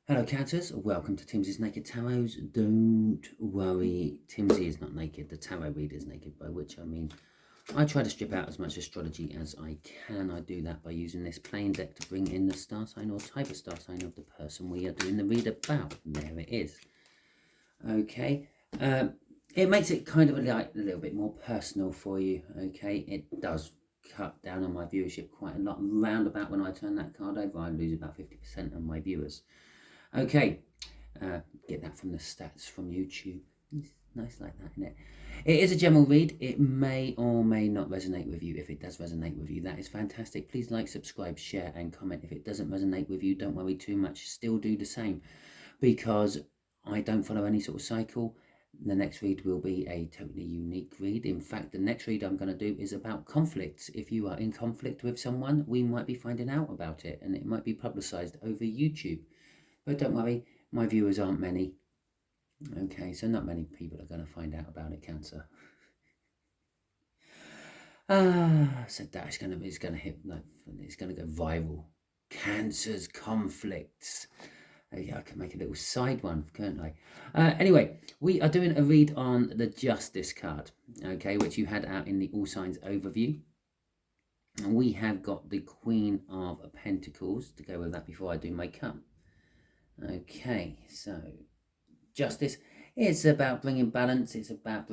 Hello Cancers, welcome to Timsy's Naked Tarots. Don't worry, Timsy is not naked, the tarot reader is naked, by which I mean I try to strip out as much astrology as I can. I do that by using this plain deck to bring in the star sign or type of star sign of the person we are doing the read about. There it is. Okay, it makes it kind of a little bit more personal for you, okay? It does cut down on my viewership quite a lot. Round about when I turn that card over, I lose about 50% of my viewers. Okay, get that from the stats from YouTube. It's nice like that, isn't it? It is a general read. It may or may not resonate with you. If it does resonate with you, that is fantastic. Please like, subscribe, share, and comment. If it doesn't resonate with you, don't worry too much. Still do the same, because I don't follow any sort of cycle. The next read will be a totally unique read. In fact, the next read I'm going to do is about conflicts. If you are in conflict with someone, we might be finding out about it, and it might be publicized over YouTube. But don't worry, my viewers aren't many. Okay, so not many people are going to find out about it, Cancer. So that's going to hit, like, it's going to go viral. Cancer's conflicts. Yeah, I can make a little side one, can't I? Anyway, we are doing a read on the Justice card, okay, which you had out in the All Signs overview. And we have got the Queen of Pentacles to go with that before I do my cut. Okay, so Justice, it's about bringing balance. It's about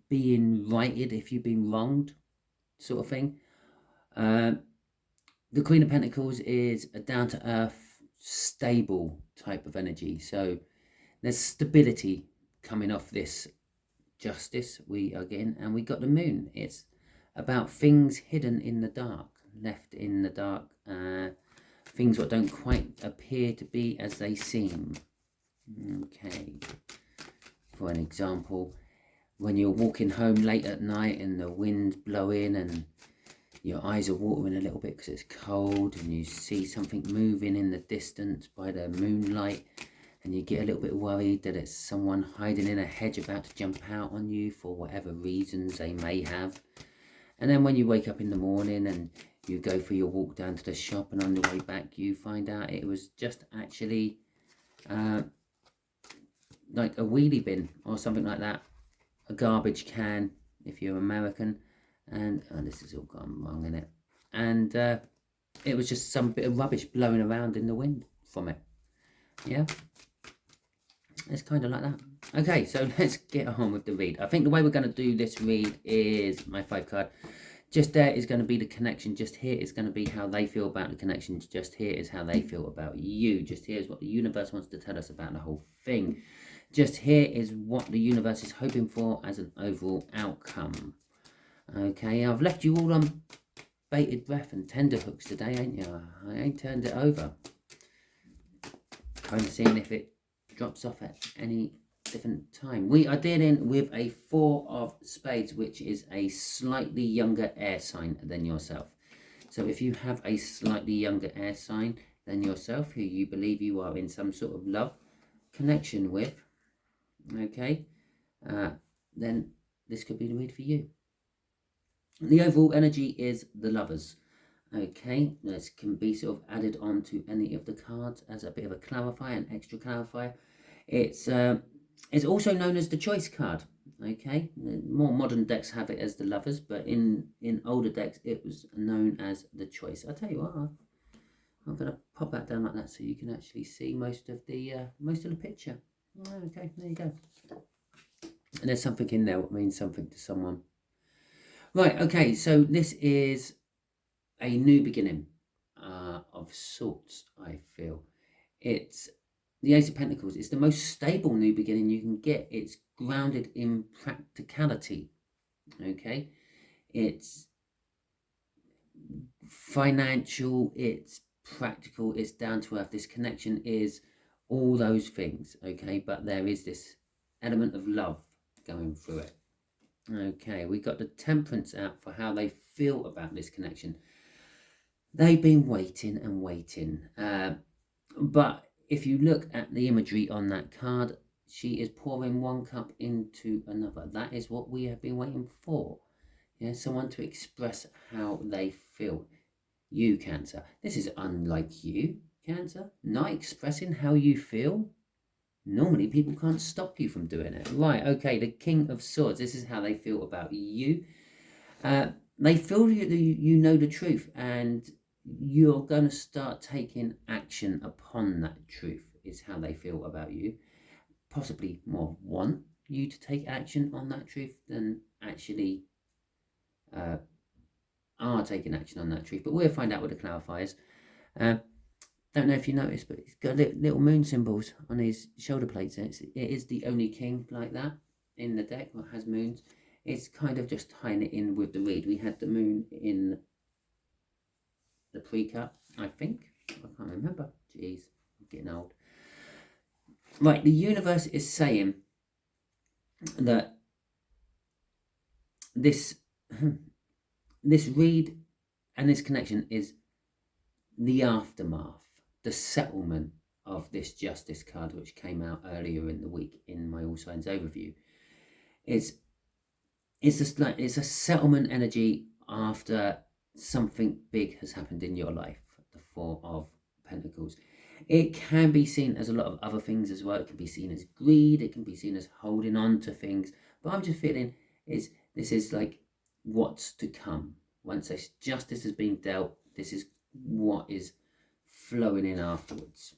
being righted if you've been wronged, sort of thing. The Queen of Pentacles is a down-to-earth, stable type of energy. So there's stability coming off this Justice we are getting, and we got the Moon. It's about things hidden in the dark, left in the dark, things that don't quite appear to be as they seem. Okay, for an example, when you're walking home late at night and the wind's blowing and your eyes are watering a little bit because it's cold, and you see something moving in the distance by the moonlight, and you get a little bit worried that it's someone hiding in a hedge about to jump out on you for whatever reasons they may have. And then when you wake up in the morning and you go for your walk down to the shop, and on the way back you find out it was just actually like a wheelie bin or something like that, a garbage can if you're American, and this has all gone wrong in it, and it was just some bit of rubbish blowing around in the wind from it. Yeah, it's kind of like that. Okay, so let's get on with the read. I think the way we're going to do this read is my 5 card. Just there is going to be the connection. Just here is going to be how they feel about the connection. Just here is how they feel about you. Just here is what the universe wants to tell us about the whole thing. Just here is what the universe is hoping for as an overall outcome. Okay, I've left you all on bated breath and tender hooks today, ain't you? I ain't turned it over. Kind of seeing if it drops off at any different time. We are dealing with a 4 of Spades, which is a slightly younger air sign than yourself. So if you have a slightly younger air sign than yourself, who you believe you are in some sort of love connection with, okay, then this could be the read for you. The overall energy is the Lovers. Okay, this can be sort of added on to any of the cards as a bit of a clarifier, an extra clarifier. It's also known as the Choice card. Okay, more modern decks have it as the Lovers, but in older decks it was known as the Choice. I'll tell you what, I'm going to pop that down like that so you can actually see most of the picture. Okay, there you go. And there's something in there that means something to someone. Right, okay, so this is a new beginning of sorts, I feel. It's the Ace of Pentacles. It's the most stable new beginning you can get. It's grounded in practicality, okay? It's financial, it's practical, it's down to earth. This connection is all those things, okay? But there is this element of love going through it. Okay, we got the Temperance out for how they feel about this connection. They've been waiting and waiting. But if you look at the imagery on that card, she is pouring one cup into another. That is what we have been waiting for. Yeah, someone to express how they feel. You, Cancer. This is unlike you, Cancer. Not expressing how you feel. Normally, people can't stop you from doing it. Right, okay, the King of Swords. This is how they feel about you. They feel you know the truth, and you're going to start taking action upon that truth, is how they feel about you. Possibly more want you to take action on that truth than actually are taking action on that truth. But we'll find out with the clarifiers. Don't know if you noticed, but he's got little moon symbols on his shoulder plates. It is the only king like that in the deck that has moons. It's kind of just tying it in with the read. We had the moon in the pre-cut, I think. I can't remember. Jeez, I'm getting old. Right, the universe is saying that this read and this connection is the aftermath, the settlement of this justice card, which came out earlier in the week in my All Signs overview. It's just like it's a settlement energy after something big has happened in your life. The Four of Pentacles. It can be seen as a lot of other things as well. It can be seen as greed. It can be seen as holding on to things. But I'm just feeling this is like what's to come. Once this justice has been dealt, this is what is flowing in afterwards.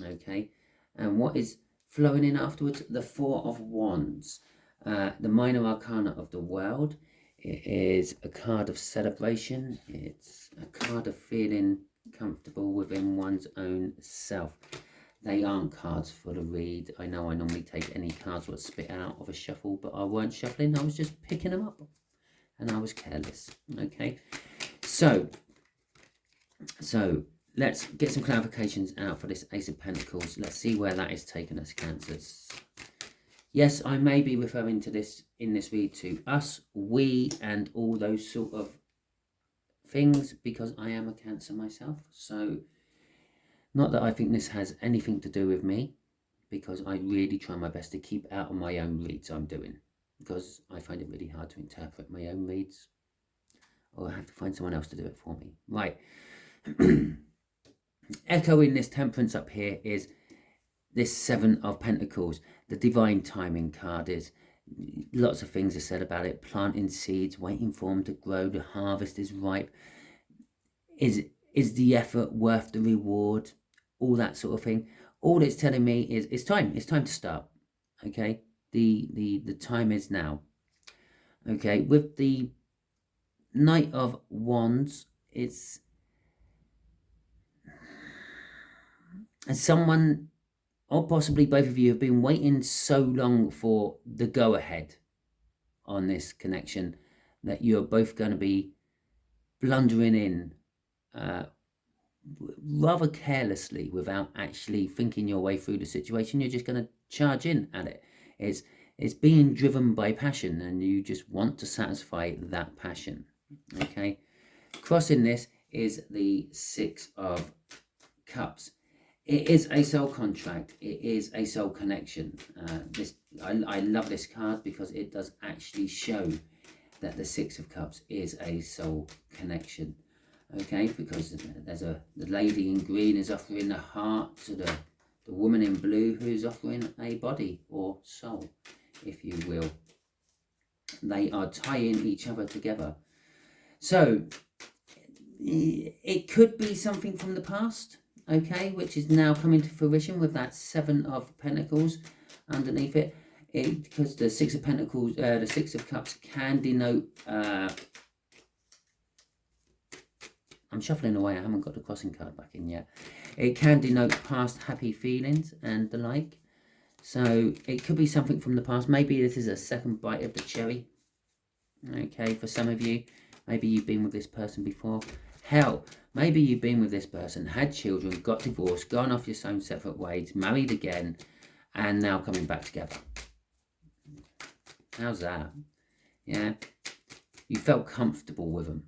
Okay, and what is flowing in afterwards? The Four of Wands, the minor arcana of the world. It is a card of celebration. It's a card of feeling comfortable within one's own self. They aren't cards for the read. I know I normally take any cards that spit out of a shuffle, but I weren't shuffling. I was just picking them up, and I was careless. Okay, so let's get some clarifications out for this Ace of Pentacles. Let's see where that is taking us, Cancers. Yes, I may be referring to this in this read to us, we, and all those sort of things, because I am a Cancer myself. So not that I think this has anything to do with me, because I really try my best to keep out of my own reads I'm doing, because I find it really hard to interpret my own reads, or I have to find someone else to do it for me. Right. Echoing this Temperance up here is this Seven of Pentacles. The divine timing card is lots of things are said about it. Planting seeds, waiting for them to grow. The harvest is ripe. Is the effort worth the reward? All that sort of thing. All it's telling me is it's time. It's time to start. Okay. The time is now. Okay. With the Knight of Wands, it's someone, or possibly both of you, have been waiting so long for the go-ahead on this connection that you're both going to be blundering in rather carelessly without actually thinking your way through the situation. You're just going to charge in at it. It's being driven by passion, and you just want to satisfy that passion. Okay. Crossing this is the Six of Cups. It is a soul contract. It is a soul connection. I love this card because it does actually show that the Six of Cups is a soul connection. Okay, because the lady in green is offering the heart to the woman in blue, who's offering a body or soul, if you will. They are tying each other together. So it could be something from the past. Okay, which is now coming to fruition with that Seven of Pentacles underneath it. Because the Six of Pentacles, the Six of Cups can denote... I'm shuffling away, I haven't got the crossing card back in yet. It can denote past happy feelings and the like. So it could be something from the past. Maybe this is a second bite of the cherry. Okay, for some of you. Maybe you've been with this person before. Hell, maybe you've been with this person, had children, got divorced, gone off your own separate ways, married again, and now coming back together. How's that? Yeah? You felt comfortable with them.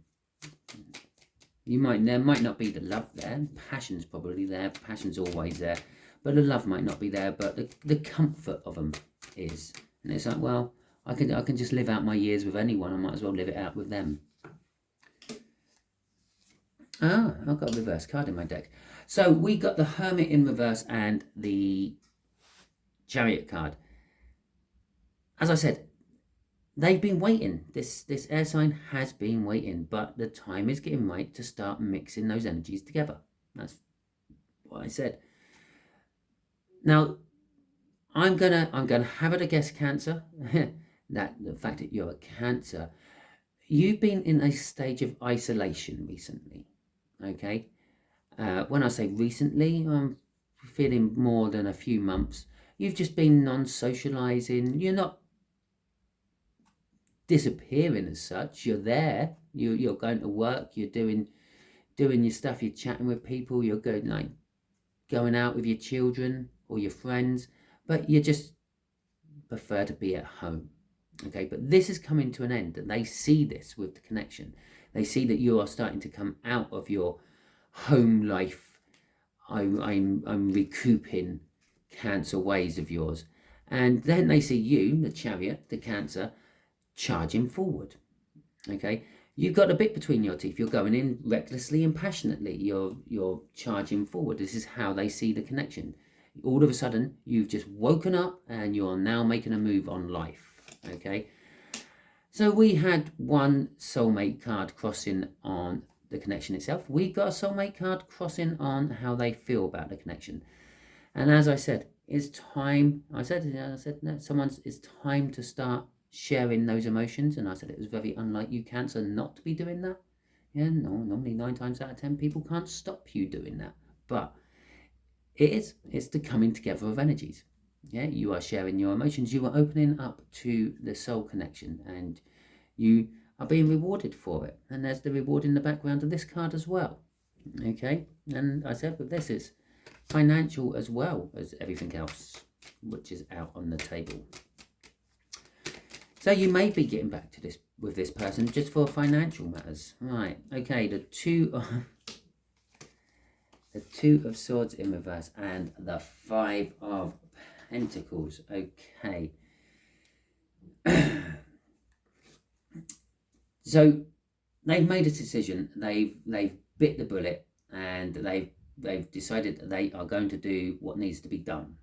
There might not be the love there. Passion's probably there. Passion's always there. But the love might not be there, but the comfort of them is. And it's like, well, I can just live out my years with anyone. I might as well live it out with them. Ah, I've got a reverse card in my deck. So we got the Hermit in reverse and the Chariot card. As I said, they've been waiting. This air sign has been waiting, but the time is getting right to start mixing those energies together. That's what I said. Now, I'm gonna have it a guess, Cancer. That the fact that you're a Cancer, you've been in a stage of isolation recently. Okay, when I say recently, I'm feeling more than a few months. You've just been non-socializing. You're not disappearing as such. You're there. You're going to work. You're doing your stuff. You're chatting with people. You're going out with your children or your friends, but you just prefer to be at home. Okay, but this is coming to an end, and they see this with the connection. They see that you are starting to come out of your home life. I'm recouping Cancer ways of yours, and then they see you, the Chariot, the Cancer, charging forward. Okay, you've got a bit between your teeth. You're going in recklessly and passionately. You're charging forward. This is how they see the connection. All of a sudden, you've just woken up and you're now making a move on life. Okay, so we had one soulmate card crossing on the connection itself. We got a soulmate card crossing on how they feel about the connection. And as I said, it's time. I said no, it's time to start sharing those emotions. And I said it was very unlike you, Cancer, not to be doing that. Yeah, no, normally 9 times out of 10 people can't stop you doing that. But it's the coming together of energies. Yeah, you are sharing your emotions. You are opening up to the soul connection, and you are being rewarded for it. And there's the reward in the background of this card as well. Okay, and I said, but this is financial as well as everything else, which is out on the table. So you may be getting back to this with this person just for financial matters. Right, okay, the two of Swords in reverse and the 5 of Pentacles. Okay. So they've made a decision. They've bit the bullet, and they've decided that they are going to do what needs to be done.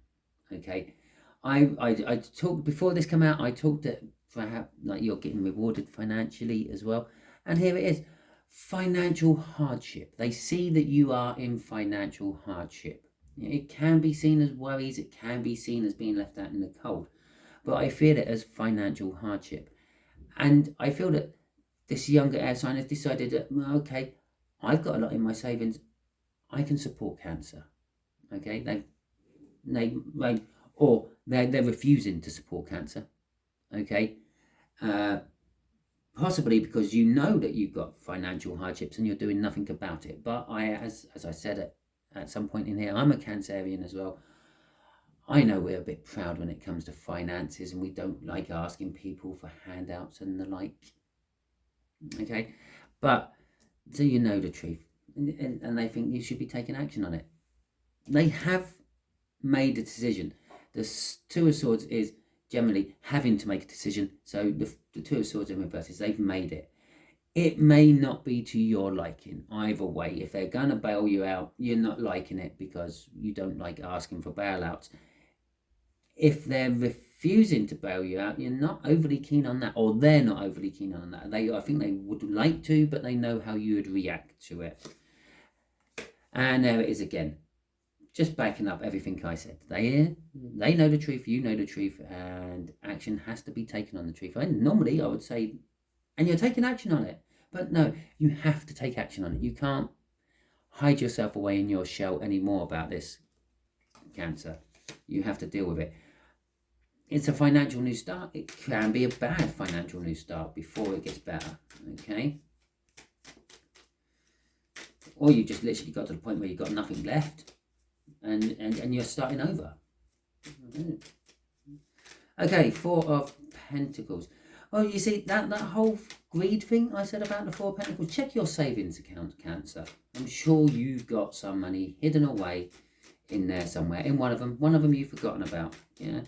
Okay. I talked before this came out. I talked that perhaps like you're getting rewarded financially as well, and here it is. Financial hardship. They see that you are in financial hardship. It can be seen as worries, it can be seen as being left out in the cold, but I feel it as financial hardship. And I feel that this younger air sign has decided that, okay, I've got a lot in my savings, I can support Cancer. Okay, they're refusing to support Cancer. Okay, possibly because you know that you've got financial hardships and you're doing nothing about it. But as I said at some point in here, I'm a Cancerian as well. I know we're a bit proud when it comes to finances, and we don't like asking people for handouts and the like. Okay, but so you know the truth, and they think you should be taking action on it. They have made a decision. The 2 of Swords is generally having to make a decision. So the 2 of Swords in reverse is they've made it. It may not be to your liking either way. If they're going to bail you out, you're not liking it because you don't like asking for bailouts. If they're refusing to bail you out, you're not overly keen on that, or they're not overly keen on that. I think they would like to, but they know how you would react to it. And there it is again. Just backing up everything I said. They know the truth, you know the truth, and action has to be taken on the truth. And normally I would say, and you're taking action on it. But no, you have to take action on it. You can't hide yourself away in your shell anymore about this, Cancer. You have to deal with it. It's a financial new start. It can be a bad financial new start before it gets better. Okay? Or you just literally got to the point where you've got nothing left. And you're starting over. Okay, 4 of Pentacles. Oh, you see, that whole greed thing I said about the 4 of Pentacles, check your savings account, Cancer. I'm sure you've got some money hidden away in there somewhere. In one of them you've forgotten about. Yeah,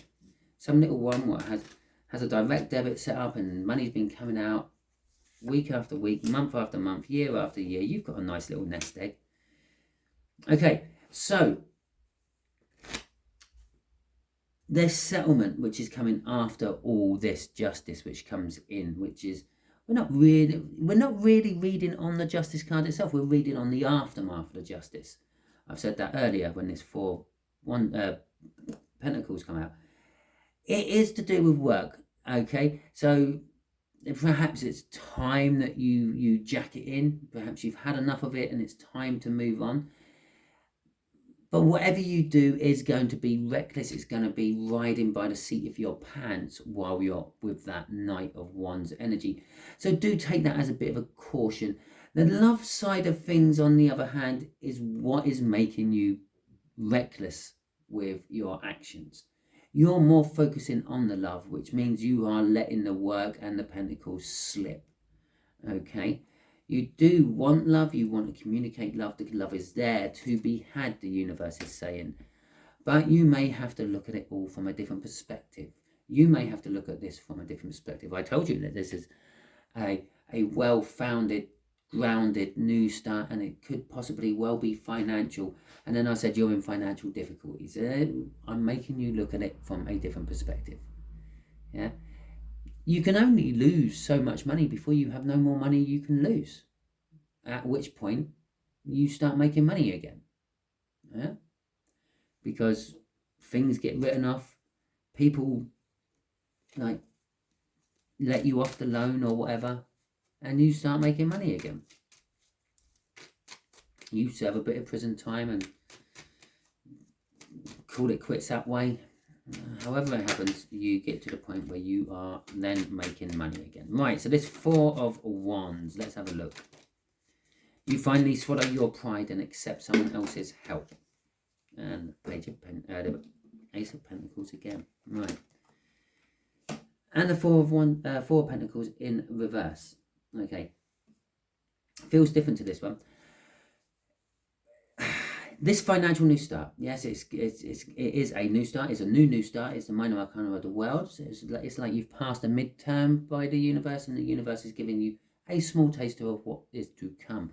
some little one what has a direct debit set up and money's been coming out week after week, month after month, year after year. You've got a nice little nest egg. Okay, so there's settlement, which is coming after all this justice, which comes in, which is we're not really reading on the justice card itself. We're reading on the aftermath of the justice. I've said that earlier when this Pentacles come out. It is to do with work. Okay, so perhaps it's time that you jack it in. Perhaps you've had enough of it and it's time to move on. But whatever you do is going to be reckless. It's going to be riding by the seat of your pants while you're with that Knight of Wands energy. So do take that as a bit of a caution. The love side of things, on the other hand, is what is making you reckless with your actions. You're more focusing on the love, which means you are letting the work and the Pentacles slip. Okay? You do want love, you want to communicate love, the love is there to be had, the universe is saying. But you may have to look at it all from a different perspective. You may have to look at this from a different perspective. I told you that this is a well-founded, grounded new start, and it could possibly well be financial. And then I said you're in financial difficulties. I'm making you look at it from a different perspective. Yeah. You can only lose so much money before you have no more money you can lose. At which point you start making money again. Yeah? Because things get written off. People like let you off the loan or whatever, and you start making money again. You serve a bit of prison time and call it quits that way. However it happens, you get to the point where you are then making money again. Right, so this Four of Wands. Let's have a look. You finally swallow your pride and accept someone else's help. And the Ace of Pentacles again. Right. And the Four of Pentacles in reverse. Okay. Feels different to this one. This financial new start, yes, it is a new start. It's a new start. It's the minor arcana of the world. So it's like you've passed a midterm by the universe, and the universe is giving you a small taster of what is to come.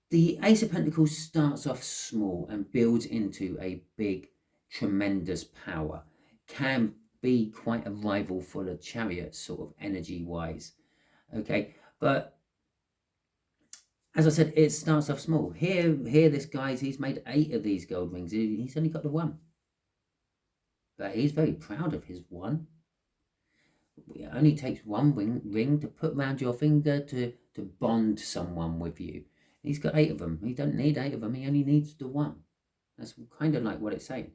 The Ace of Pentacles starts off small and builds into a big, tremendous power. Can be quite a rival for the Chariot, sort of energy-wise. Okay, but as I said, it starts off small. Here, this guy's, he's made 8 of these gold rings. He's only got the 1. But he's very proud of his 1. It only takes 1 ring to put round your finger to bond someone with you. He's got 8 of them. He don't need 8 of them. He only needs the 1. That's kind of like what it's saying.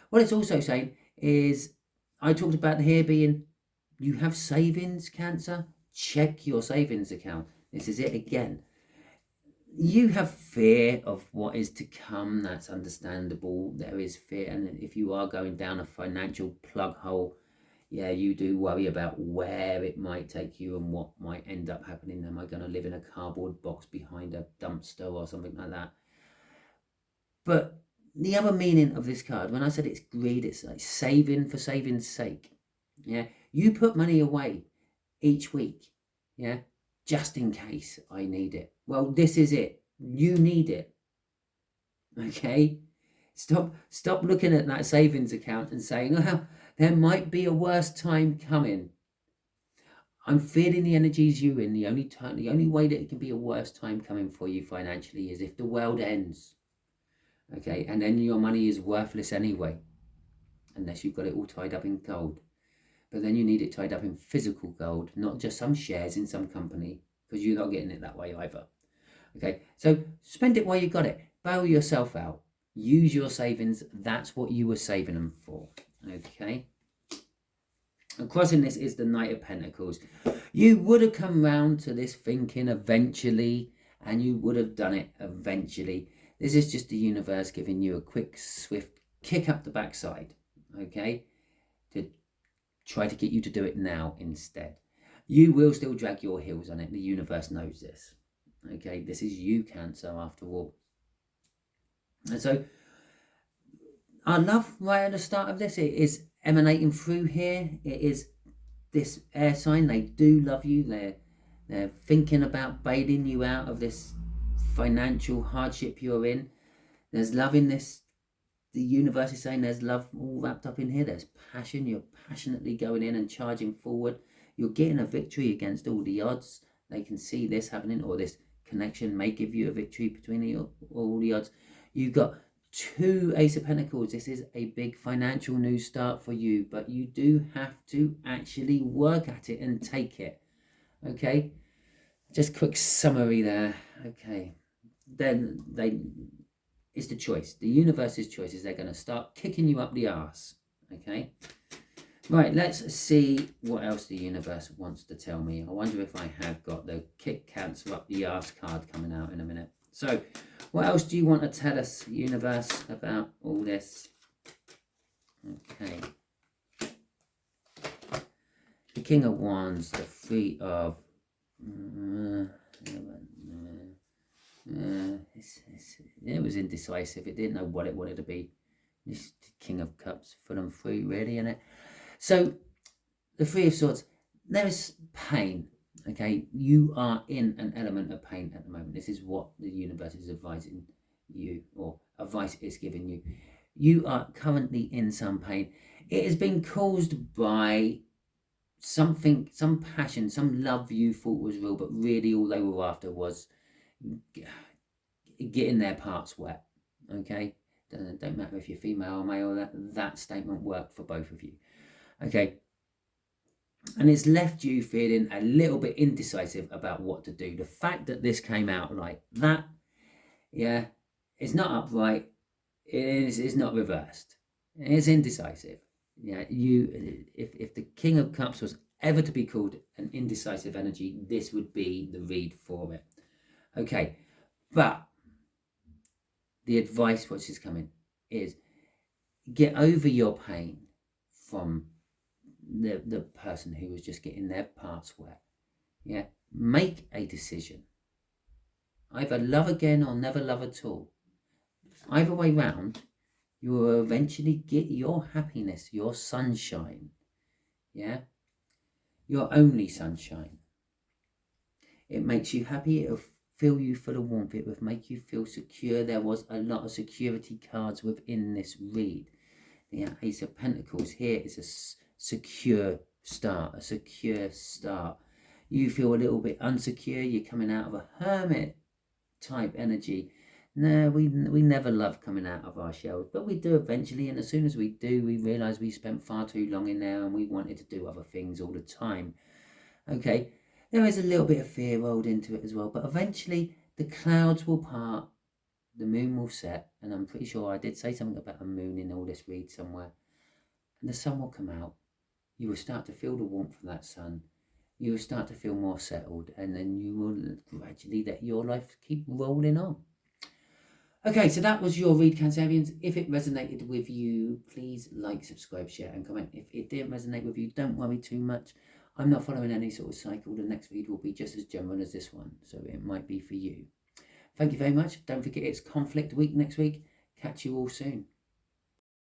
What it's also saying is, I talked about here being, you have savings, Cancer. Check your savings account. This is it again. You have fear of what is to come. That's understandable. There is fear, and if you are going down a financial plug hole, yeah, you do worry about where it might take you and what might end up happening. Am I going to live in a cardboard box behind a dumpster or something like that? But the other meaning of this card, when I said it's greed, it's like saving for saving's sake. Yeah, you put money away each week. Yeah, just in case I need it. Well, this is it. You need it. Okay? Stop looking at that savings account and saying, oh, there might be a worse time coming. I'm feeling the energies you're in. The only way that it can be a worse time coming for you financially is if the world ends. Okay? And then your money is worthless anyway. Unless you've got it all tied up in gold. But then you need it tied up in physical gold, not just some shares in some company, because you're not getting it that way either. Okay, so spend it while you got it. Bail yourself out. Use your savings. That's what you were saving them for. Okay. And crossing this is the Knight of Pentacles. You would have come round to this thinking eventually, and you would have done it eventually. This is just the universe giving you a quick, swift kick up the backside. Okay, to try to get you to do it now instead. You will still drag your heels on it. The universe knows this. Okay, this is you, Cancer, after all. And so, our love right at the start of this, it is emanating through here. It is this air sign. They do love you. They're They're thinking about bailing you out of this financial hardship you're in. There's love in this. The universe is saying there's love all wrapped up in here. There's passion. You're passionately going in and charging forward. You're getting a victory against all the odds. They can see this happening, or this connection may give you a victory between all the odds. You've got 2 Ace of Pentacles. This is a big financial new start for you, but you do have to actually work at it and take it. Okay, just quick summary there. Okay, then it's the choice. The universe's choice is they're going to start kicking you up the arse. Okay, right, let's see what else the universe wants to tell me. I wonder if I have got the kick cancer up the arse card coming out in a minute. So what else do you want to tell us, universe, about all this? Okay, the King of Wands, the 3 of it was indecisive. It didn't know what it wanted to be. This King of Cups, full and free, really, isn't it? So the 3 of Swords, there is pain. Okay, you are in an element of pain at the moment. This is what the universe is advising you, or advice is giving you. You are currently in some pain. It has been caused by something, some passion, some love you thought was real, but really all they were after was getting their parts wet. Okay, don't matter if you're female or male, that statement worked for both of you. Okay, and it's left you feeling a little bit indecisive about what to do. The fact that this came out like that, yeah, it's not upright, it's not reversed, it's indecisive. Yeah, if the King of Cups was ever to be called an indecisive energy, this would be the read for it. Okay, but the advice which is coming is get over your pain from the person who was just getting their parts wet. Yeah, make a decision. Either love again or never love at all. Either way round, you will eventually get your happiness, your sunshine. Yeah, your only sunshine. It makes you happy. It'll fill you full of warmth. It would make you feel secure. There was a lot of security cards within this read. The Ace of Pentacles here is a secure start, a secure start. You feel a little bit unsecure. You're coming out of a hermit type energy. No, we never love coming out of our shells, but we do eventually. And as soon as we do, we realise we spent far too long in there and we wanted to do other things all the time. Okay, there is a little bit of fear rolled into it as well, but eventually the clouds will part, the moon will set, and I'm pretty sure I did say something about a moon in all this read somewhere, and the sun will come out. You will start to feel the warmth of that sun. You will start to feel more settled, and then you will gradually let your life keep rolling on. Okay, so that was your read, Cancerians. If it resonated with you, please like, subscribe, share, and comment. If it didn't resonate with you, don't worry too much. I'm not following any sort of cycle. The next read will be just as general as this one, so it might be for you. Thank you very much. Don't forget it's conflict week next week. Catch you all soon.